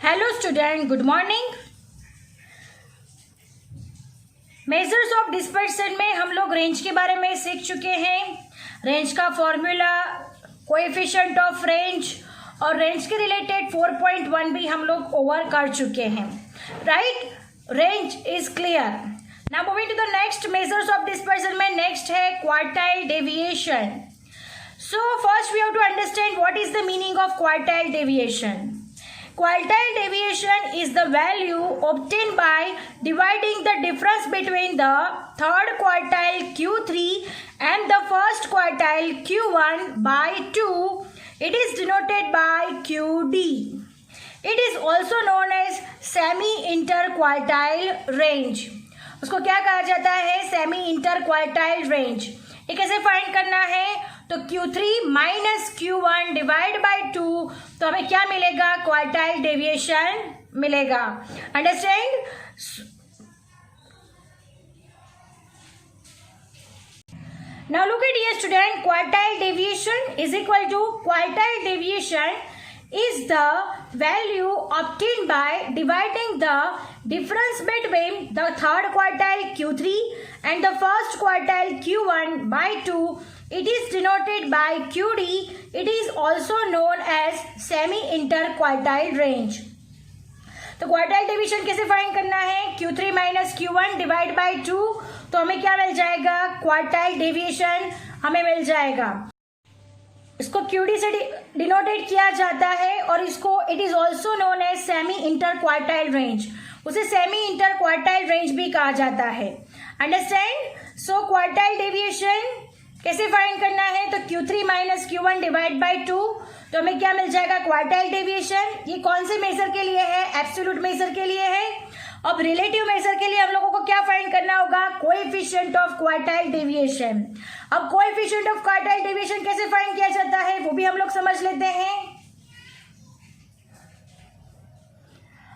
Hello student, good morning. Measures of dispersion में हम लोग रेंज के बारे में सीख चुके हैं। रेंज का फॉर्मूला, कोएफिशिएंट ऑफ रेंज और रेंज के रिलेटेड 4.1 भी हम लोग ओवर कर चुके हैं। Right, range is clear. Now moving to the next, measures of dispersion में नेक्स्ट है quartile deviation. So first we have to understand what is the meaning of quartile deviation. Quartile deviation is the value obtained by dividing the difference between the third quartile Q3 and the first quartile Q1 by 2. It is denoted by QD. It is also known as semi-interquartile range. उसको क्या कहा जाता है? Semi interquartile range. ये कैसे find करना है? तो Q3 minus Q1 divide by 2, तो हमें क्या मिलेगा? क्वार्टाइल डेविएशन मिलेगा. Understand? Now look at here student, quartile deviation is equal to, quartile deviation is the value obtained by dividing the difference between the third quartile Q3 and the first quartile Q1 by 2. It is denoted by QD. It is also known as semi-interquartile range. तो quartile division कैसे find करना है? Q3 minus Q1 divide by 2, तो हमें क्या मिल जाएगा? Quartile deviation हमें मिल जाएगा. इसको QD से डिनोटेट किया जाता है और इसको it is also known as semi interquartile range. उसे सेमी इंटरक्वार्टाइल रेंज भी कहा जाता है. अंडरस्टैंड? सो क्वार्टाइल डेविएशन कैसे फाइंड करना है? तो Q3 minus Q1 divide by 2, तो हमें क्या मिल जाएगा? Quartile deviation. ये कौन से मेजर के लिए है? एब्सोल्यूट मेजर के लिए है. अब रिलेटिव मेजर के लिए हम लोगों को क्या फाइंड करना होगा? Coefficient of quartile deviation. अब कोएफिशिएंट ऑफ क्वार्टाइल डेविएशन कैसे फाइंड किया जाता है वो भी हम लोग समझ लेते हैं.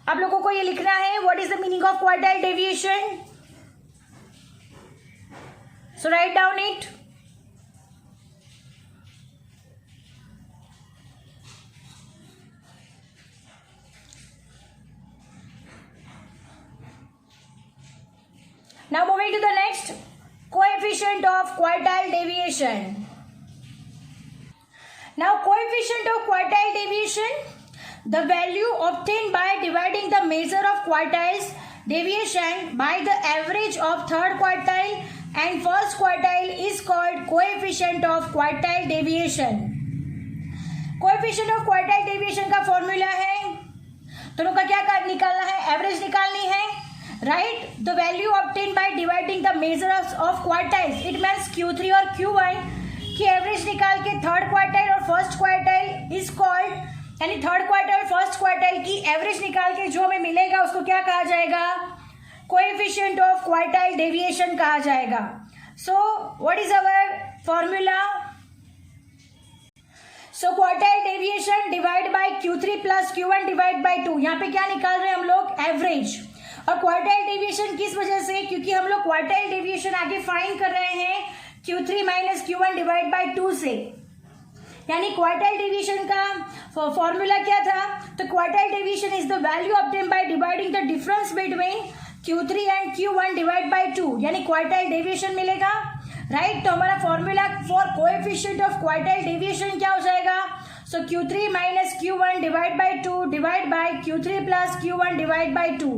आप लोगों को ये लिखना है, what is the meaning of quartile deviation. So write down it. Now moving to the next, coefficient of quartile deviation. Now coefficient of quartile deviation, the value obtained by dividing the measure of quartiles deviation by the average of third quartile and first quartile is called coefficient of quartile deviation. Coefficient of quartile deviation का formula है, दोनों का क्या निकालना है? Average निकालनी है. Right, the value obtain by dividing the measures of quartiles. It means Q3 और Q1 की एवरेज निकाल के थर्ड क्वार्टाइल और फर्स्ट क्वार्टाइल इज कॉल्ड, यानी थर्ड क्वार्टाइल और फर्स्ट क्वार्टाइल की एवरेज निकाल के जो हमें मिलेगा उसको क्या कहा जाएगा? कोएफिशिएंट ऑफ क्वार्टाइल डेविएशन कहा जाएगा. So what is our formula? So quartile deviation divide by Q3 plus Q1 divide bye 2. यहाँ पे क्या निकाल रहे हैं हम लोग? एवरेज. और क्वार्टाइल डेविएशन किस वजह से? क्योंकि हम लोग क्वार्टाइल डेविएशन आगे फाइंड कर रहे हैं Q3 minus Q1 divide by 2 से. यानी क्वार्टाइल डेविएशन का फॉर्मूला क्या था? तो quartile deviation is the value obtain by dividing the difference between Q3 and Q1 divide by 2, यानी क्वार्टाइल डेविएशन मिलेगा. राइट, तो हमारा formula for coefficient of quartile deviation क्या हो जाएगा? सो Q3 minus Q1 divide by 2 divide by Q3 plus Q1 divide by 2.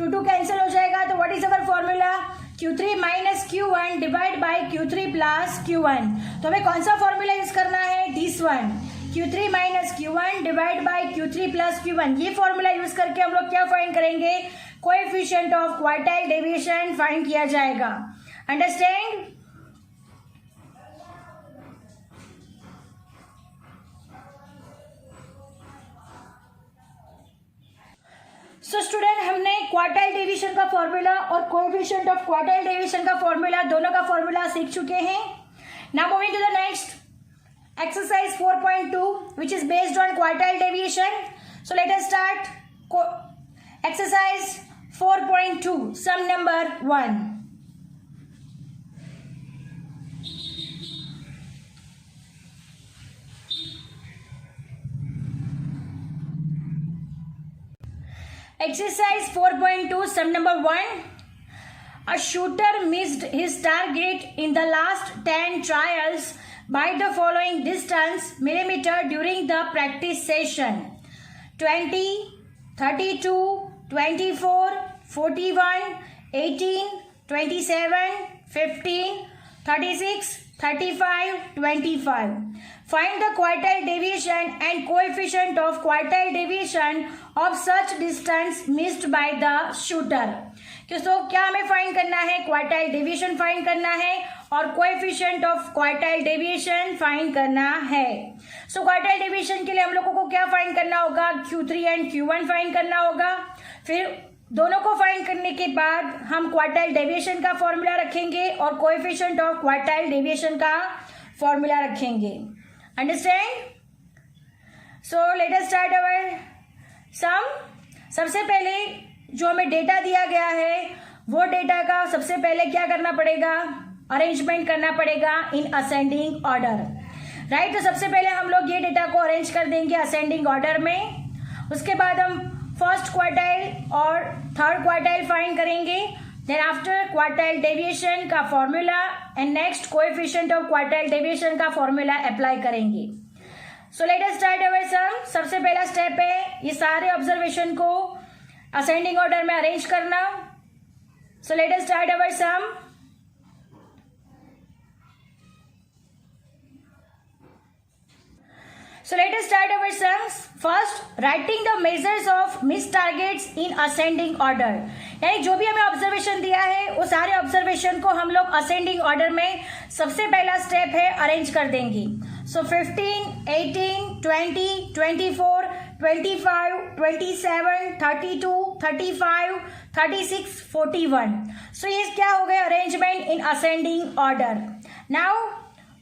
2 cancel हो जाएगा. तो what is our formula? Q3 minus Q1 divide by Q3 plus Q1. तो हमें कौन सा फॉर्मूला यूज करना है? This one, Q3 minus Q1 divide by Q3 plus Q1. ये फॉर्मूला यूज करके हम लोग क्या फाइंड करेंगे? Coefficient of quartile deviation find किया जाएगा. अंडरस्टैंड? सो स्टूडेंट, हमने क्वार्टाइल डेविएशन का फॉर्मूला और कोएफिशिएंट ऑफ क्वार्टाइल डेविएशन का फॉर्मूला, दोनों का फॉर्मूला सीख चुके हैं. Now moving to the next exercise 4.2 which is based on quartile deviation. So let us start exercise 4.2, sum number 1. exercise 4.2 sum number 1. A shooter missed his target in the last 10 trials by the following distance millimeter during the practice session: 20, 32, 24, 41, 18, 27, 15, 36, 35, 25. Find the quartile deviation and coefficient of quartile deviation of such distance missed by the shooter. तो क्या हमें find करना है? Quartile deviation find करना है और coefficient of quartile deviation find करना है. सो क्वार्टाइल डेविएशन के लिए हम लोगों को क्या फाइंड करना होगा? Q3 एंड Q1 फाइंड करना होगा. फिर दोनों को फाइंड करने के बाद हम क्वार्टाइल डेविएशन का फॉर्मूला रखेंगे और कोएफिशिएंट ऑफ क्वार्टाइल डेविएशन का फॉर्मूला रखेंगे. Understand? So let us start our sum. सबसे पहले जो हमें डेटा दिया गया है वो डेटा का सबसे पहले क्या करना पड़ेगा? अरेंजमेंट करना पड़ेगा इन असेंडिंग ऑर्डर. राइट. तो सबसे पहले हम लोग ये डेटा को अरेंज कर देंगे असेंडिंग ऑर्डर में. उसके बाद हम फर्स्ट क्वार्टाइल और थर्ड क्वार्टाइल फाइंड करेंगे. देन आफ्टर क्वार्टाइल डेविएशन का formula and next coefficient of quartile deviation का फॉर्मूला अप्लाई करेंगे. So let us start our sum. सबसे पहला स्टेप है ये सारे ऑब्जर्वेशन को असेंडिंग ऑर्डर में अरेंज करना. So let us start our sum. So let us start our sums. First, writing the measures of missed targets in ascending order. यानी जो भी हमें ऑब्जर्वेशन दिया है वो सारे ऑब्जर्वेशन को हम लोग असेंडिंग ऑर्डर में सबसे पहला स्टेप है अरेंज कर देंगे. सो 15, 18, 20, 24, 25, 27, 32, 35, 36, 41. सो ये क्या हो गया? Arrangement in ascending order. Now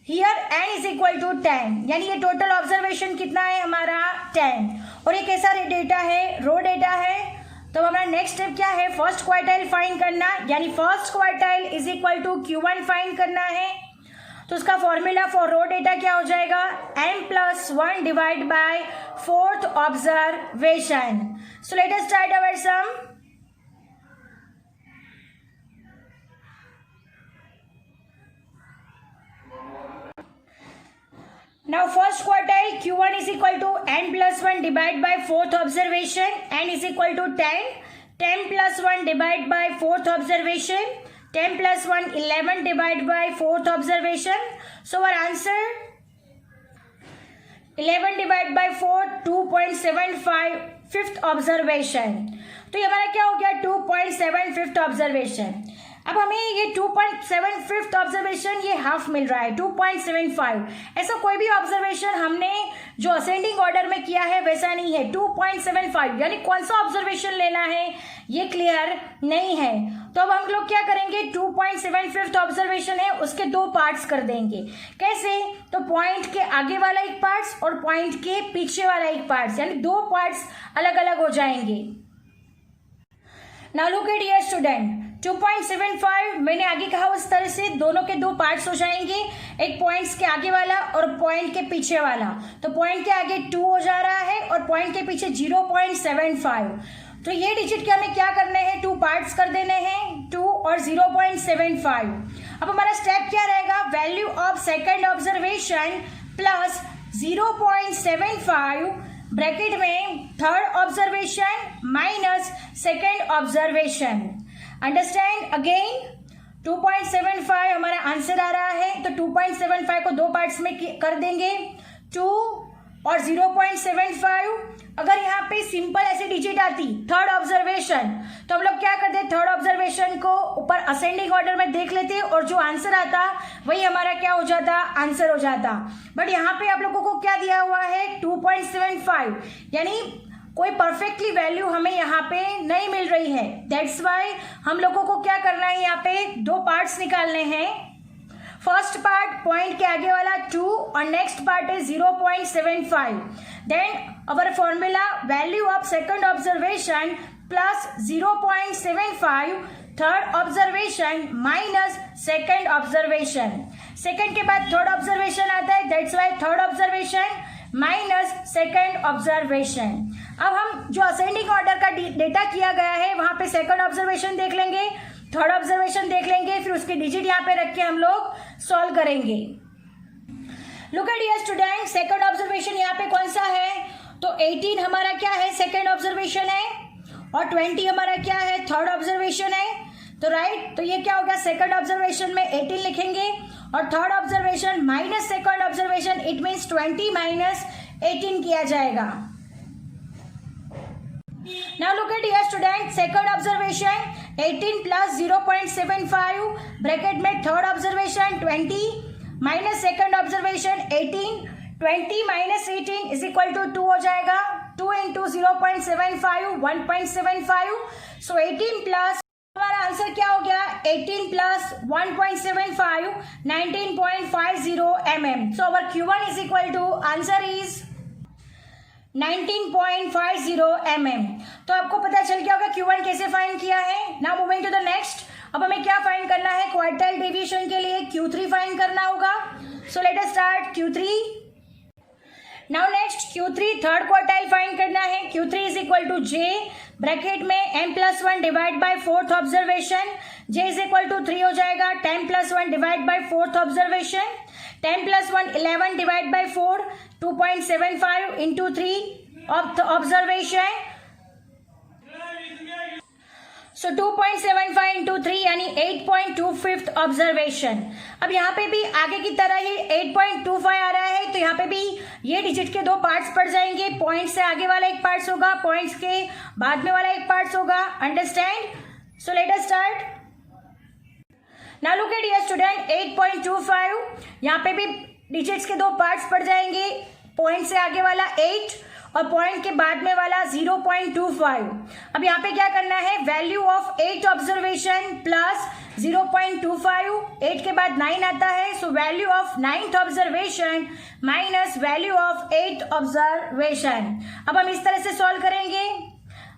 here n is equal to 10. यानी ये टोटल ऑब्जर्वेशन कितना है हमारा? 10. और ये कैसा डेटा है? रो डेटा है. तो हमारा नेक्स्ट स्टेप क्या है? फर्स्ट क्वार्टाइल फाइंड करना. यानी first quartile is equal to Q1 find करना है. तो उसका फॉर्मूला फॉर रो डेटा क्या हो जाएगा? n+1 divide by fourth observation. So let us start our sum. Now first quartile Q1 is equal to n+1 divided by fourth observation. N is equal to 10. 10+1 divided by fourth observation. 10+1 11 divided by fourth observation. So our answer 11 divided by 4 2.75 fifth observation. तो ये हमारा क्या हो गया? 2.7 fifth observation. अब हमें ये 2.7 fifth observation ये हाफ मिल रहा है 2.75. ऐसा कोई भी ऑब्जर्वेशन हमने जो असेंडिंग ऑर्डर में किया है वैसा नहीं है. 2.75 यानी कौन सा ऑब्जर्वेशन लेना है ये क्लियर नहीं है. तो अब हम लोग क्या करेंगे? 2.7 फिफ्थ ऑब्जर्वेशन है उसके दो पार्ट्स कर देंगे. कैसे? तो पॉइंट के आगे वाला एक पार्ट्स और पॉइंट के पीछे वाला एक पार्ट्स, यानी दो पार्ट्स अलग अलग हो जाएंगे. Now look at here student. 2.75 मैंने आगे कहा उस तरह से दोनों के दो पार्ट्स हो जाएंगे. एक पॉइंट्स के आगे वाला और पॉइंट के पीछे वाला. तो पॉइंट के आगे 2 हो जा रहा है और पॉइंट के पीछे 0.75. तो ये डिजिट के हमें क्या करने हैं? 2 पार्ट्स कर देने हैं 2 और 0.75. अब हमारा स्टेप क्या रहेगा? Value of second observation plus 0.75 bracket में third observation minus second observation. Understand? Again 2.75 हमारा आंसर आ रहा है. तो 2.75 को दो पार्ट्स में कर देंगे 2 और 0.75. अगर यहाँ पे सिंपल ऐसे डिजिट आती थर्ड ऑब्जर्वेशन तो हम लोग क्या करते? थर्ड ऑब्जर्वेशन को ऊपर असेंडिंग ऑर्डर में देख लेते और जो आंसर आता वही हमारा क्या हो जाता? आंसर हो जाता. बट यहाँ पे आप लोगों को क्या दिया हुआ है? 2.75. यानी कोई परफेक्टली वैल्यू हमें यहाँ पे नहीं मिल रही है. दैट्स वाई हम लोगों को क्या करना है? यहाँ पे दो पार्ट्स निकालने हैं. फर्स्ट पार्ट पॉइंट के आगे वाला 2 और नेक्स्ट पार्ट है 0.75. Then our formula value of second observation plus 0.75 third observation minus second observation. Second के बाद थर्ड ऑब्जर्वेशन आता है. That's why third observation minus second observation. अब हम जो असेंडिंग ऑर्डर का डेटा किया गया है वहां पे सेकंड ऑब्जर्वेशन देख लेंगे, थर्ड ऑब्जर्वेशन देख लेंगे, फिर उसके डिजिट यहाँ पे रख के हम लोग सॉल्व करेंगे। Look at dear student, second observation यहाँ पे कौन सा है, तो 18 हमारा क्या है, सेकंड ऑब्जर्वेशन है, और 20 हमारा क्या है, थर्ड ऑब्जर्वेशन है। तो राइट, तो ये क्या होगा, सेकंड ऑब्जर्वेशन में 18 लिखेंगे और third observation minus second observation, it means 20 minus 18 किया जाएगा। Now look at dear student, second observation 18 plus 0.75 bracket में third observation 20 minus second observation 18, 20 minus 18 is equal to 2 हो जाएगा। 2 इंटू 0.75 1.75, सो 18 प्लस, हमारा answer क्या हो गया, 18 plus 1.75 19.50 mm। So our Q1 is equal to, answer is 19.50 mm। तो आपको पता चल गया होगा Q1 कैसे फाइंड किया है। Now moving to the next, अब हमें क्या फाइंड करना है, क्वार्टाइल डेविएशन के लिए Q3 फाइंड करना होगा। So let us start Q3। Now next Q3 third quartile find करना है। Q3 is equal to J bracket में m+1 divide by fourth observation, J is equal to 3 हो जाएगा। 10+1 divide by fourth observation, 10+1 11 divide by 4, 2.75 into 3 of the observation, so 2.75 into 3 यानी 8.25 observation. अब यहाँ पे भी आगे की तरह ही 8.25 आ रहा है, तो यहाँ पे भी ये डिजिट के दो पार्ट्स पड़ जाएंगे। पॉइंट से आगे वाला एक पार्ट्स होगा, पॉइंट्स के बाद में वाला एक पार्ट्स होगा। Understand? So let us start. Now look at dear student, 8.25 यहाँ पे भी डिजिट्स के दो पार्ट्स पड़ जाएंगे। पॉइंट से आगे वाला 8 और पॉइंट के बाद में वाला 0.25। अब यहाँ पे क्या करना है, वैल्यू ऑफ 8 ऑब्जर्वेशन प्लस 0.25, 8 के बाद 9 आता है, सो value of 9th observation minus value of 8th observation. अब हम इस तरह से सॉल्व करेंगे।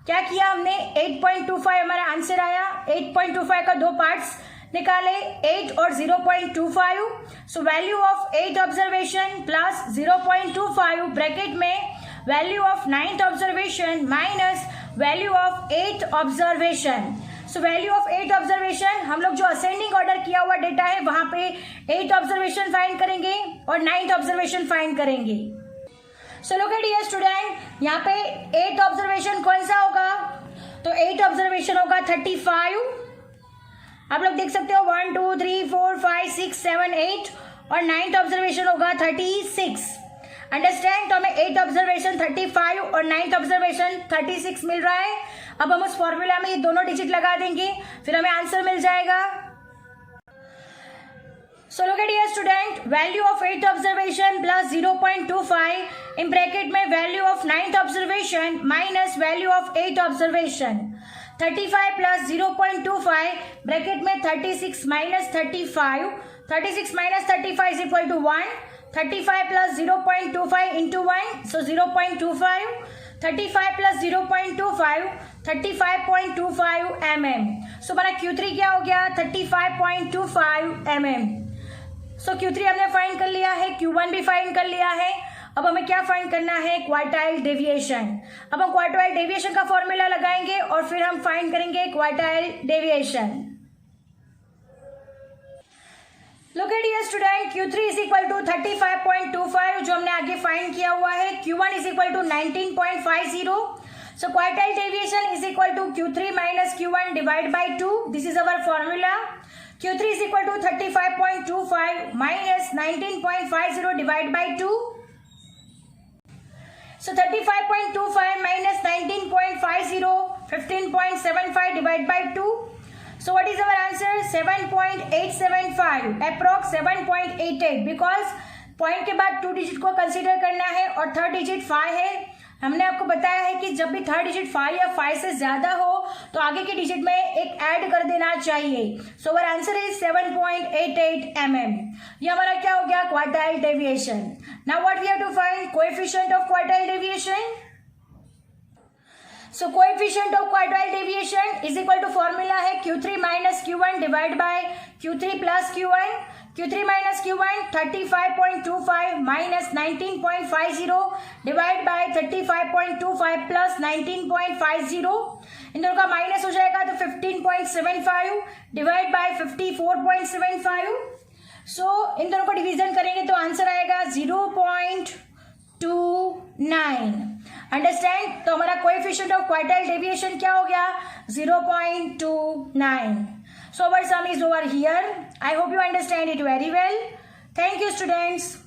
क्या किया हमने, 8.25 हमारा आंसर आया। 8.25 का दो पार्ट्स निकाले, 8 और 0.25, so value of 8 observation plus 0.25 bracket में value of 9th observation minus value of 8th observation. So value of 8 observation, हम लोग जो असेंडिंग ऑर्डर किया हुआ डेटा है वहां पे 8 ऑब्जर्वेशन फाइंड करेंगे और 9th ऑब्जर्वेशन फाइंड करेंगे। So look at dear student, यहाँ पे 8 ऑब्जर्वेशन कौन सा होगा, तो 8 ऑब्जर्वेशन होगा 35। आप लोग देख सकते हो 1 2 3 4 5 6 7 8 और 9th ऑब्जर्वेशन होगा 36। अंडरस्टैंड? तो हमें 8 ऑब्जर्वेशन 35 और 9th ऑब्जर्वेशन 36 मिल रहा है। अब हम उस फॉर्मूला में ये दोनों डिजिट लगा देंगे, फिर हमें आंसर मिल जाएगा। So look at dear student, value of 8th observation plus 0.25 in bracket में value of 9th observation minus value of 8th observation. 35 plus 0.25 bracket में 36 minus 35, 36 minus 35 is equal to 1। 35 plus 0.25 into 1, so 0.25। 35 plus 0.25 35.25 mm। So हमारा Q3 क्या हो गया, 35.25 mm। सो Q3 हमने find कर लिया है, Q1 भी फाइंड कर लिया है। अब हमें क्या फाइंड करना है, क्वार्टाइल डेविएशन। अब हम क्वार्टाइल डेविएशन का फॉर्मूला लगाएंगे और फिर हम फाइंड करेंगे quartile deviation. Look at dear student, Q3 is equal to 35.25 जो हमने आगे फाइंड किया हुआ है। Q1 is equal to 19.50। So quartile deviation is equal to Q3 minus Q1 divide by 2। This is our formula. Q3 is equal to 35.25 minus 19.50 divide by 2। So 35.25 minus 19.50, 15.75 divide by 2। So what is our answer? 7.875, approx 7.88, because point के बाद 2 digit को consider करना है और third digit 5 है। हमने आपको बताया है कि जब भी थर्ड डिजिट 5 या 5 से ज्यादा हो तो आगे के डिजिट में एक ऐड कर देना चाहिए। So our answer is 7.88 mm। ये हमारा क्या हो गया, क्वार्टाइल डेविएशन। Now what we have to find, coefficient of quartile deviation. So coefficient of quartile deviation is equal to formula है Q3 minus Q1 divide by Q3 plus Q1। Q3 minus Q1 35.25 minus 19.50 divide by 35.25 plus 19.50, इन दोनों का minus हो जाएगा तो 15.75 divide by 54.75. सो इन दोनों को division करेंगे तो आंसर आएगा 0.29. अंडरस्टैंड. तो हमारा कोएफिशिएंट ऑफ क्वार्टाइल डेविएशन क्या हो गया? 0.29. So our sum is over here. I hope you understand it very well. Thank you, students.